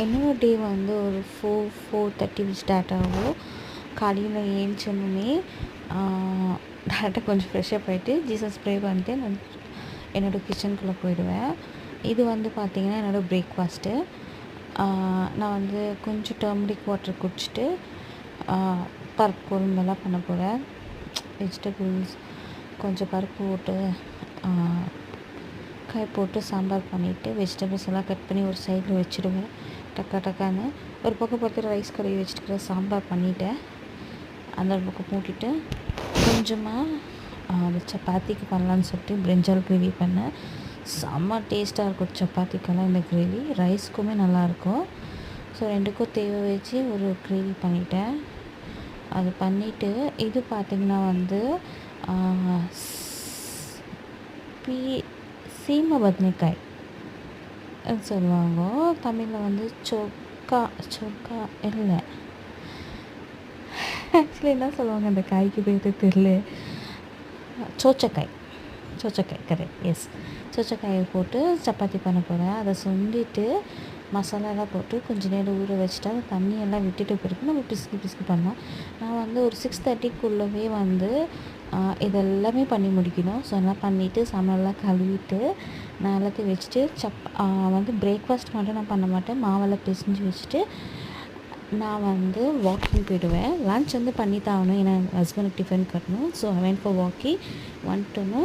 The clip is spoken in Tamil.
என்னோடய டே வந்து ஒரு 4:30 ஸ்டார்ட் ஆகும். காலையில் ஏந்திச்சோன்னே டேரெக்டாக கொஞ்சம் ஃப்ரெஷ்ஷப் ஆகிட்டு ஜீசஸ் ப்ரே பண்ணிட்டு நான் என்னோடய கிச்சனுக்குள்ளே போயிடுவேன். இது வந்து பார்த்திங்கன்னா என்னோடய பிரேக்ஃபாஸ்ட்டு. நான் வந்து கொஞ்சம் டர்மரிக் வாட்டர் குடிச்சிட்டு பருப்பு குழம்பெல்லாம் பண்ண போகிறேன். வெஜிடபிள்ஸ் கொஞ்சம் பருப்பு போட்டு காய் போட்டு சாம்பார் பண்ணிவிட்டு வெஜிடபிள்ஸ் எல்லாம் கட் பண்ணி ஒரு சைடில் வச்சுடுவேன். டக்கான்னு ஒரு பக்கம் பார்த்து ரைஸ் கழுவி வச்சுட்டு சாம்பார் பண்ணிவிட்டேன். அந்த பக்கம் மூட்டிட்டு கொஞ்சமாக அந்த சப்பாத்திக்கு பண்ணலான்னு சொல்லிட்டு பிரிஞ்சால் கிரேவி பண்ணேன். செம்ம டேஸ்ட்டாக இருக்கும் சப்பாத்திக்கெல்லாம் இந்த கிரேவி, ரைஸ்க்குமே நல்லாயிருக்கும். ஸோ ரெண்டுக்கும் தேவை வச்சு ஒரு கிரேவி பண்ணிட்டேன். அது பண்ணிவிட்டு இது பார்த்திங்கன்னா வந்து சீமை பதனிக்காய் சொல்லுவாங்க. தமிழில் வந்து சொக்கா இல்லை, ஆக்சுவலி என்ன சொல்லுவாங்க அந்த காய்க்கு பேர் தெரியல. சோச்சக்காய் கரெக்ட், எஸ். சோச்சக்காயை போட்டு சப்பாத்தி பண்ண போகிறேன். அதை சுண்டிட்டு மசாலாலாம் போட்டு கொஞ்சம் நேரம் ஊற வச்சுட்டு அந்த தண்ணியெல்லாம் விட்டுட்டு பிறகு நம்ம பிசுக்கு பண்ணலாம். நான் வந்து ஒரு 6:30க்குள்ளவே வந்து இதெல்லாமே பண்ணி முடிக்கணும். ஸோ எல்லாம் பண்ணிவிட்டு சமையல்லாம் கழுவிட்டு நான் எல்லாத்தையும் வச்சுட்டு வந்து பிரேக்ஃபாஸ்ட் மட்டும் நான் பண்ண மாட்டேன். மாவெல்லாம் பிசைஞ்சு வச்சுட்டு நான் வந்து வாக்கிங் போயிடுவேன். லன்ச் வந்து பண்ணி தான் ஆகணும், ஏன்னா ஹஸ்பண்டுக்கு டிஃபன் கட்டணும். So I went for walking. வந்துட்டோன்னு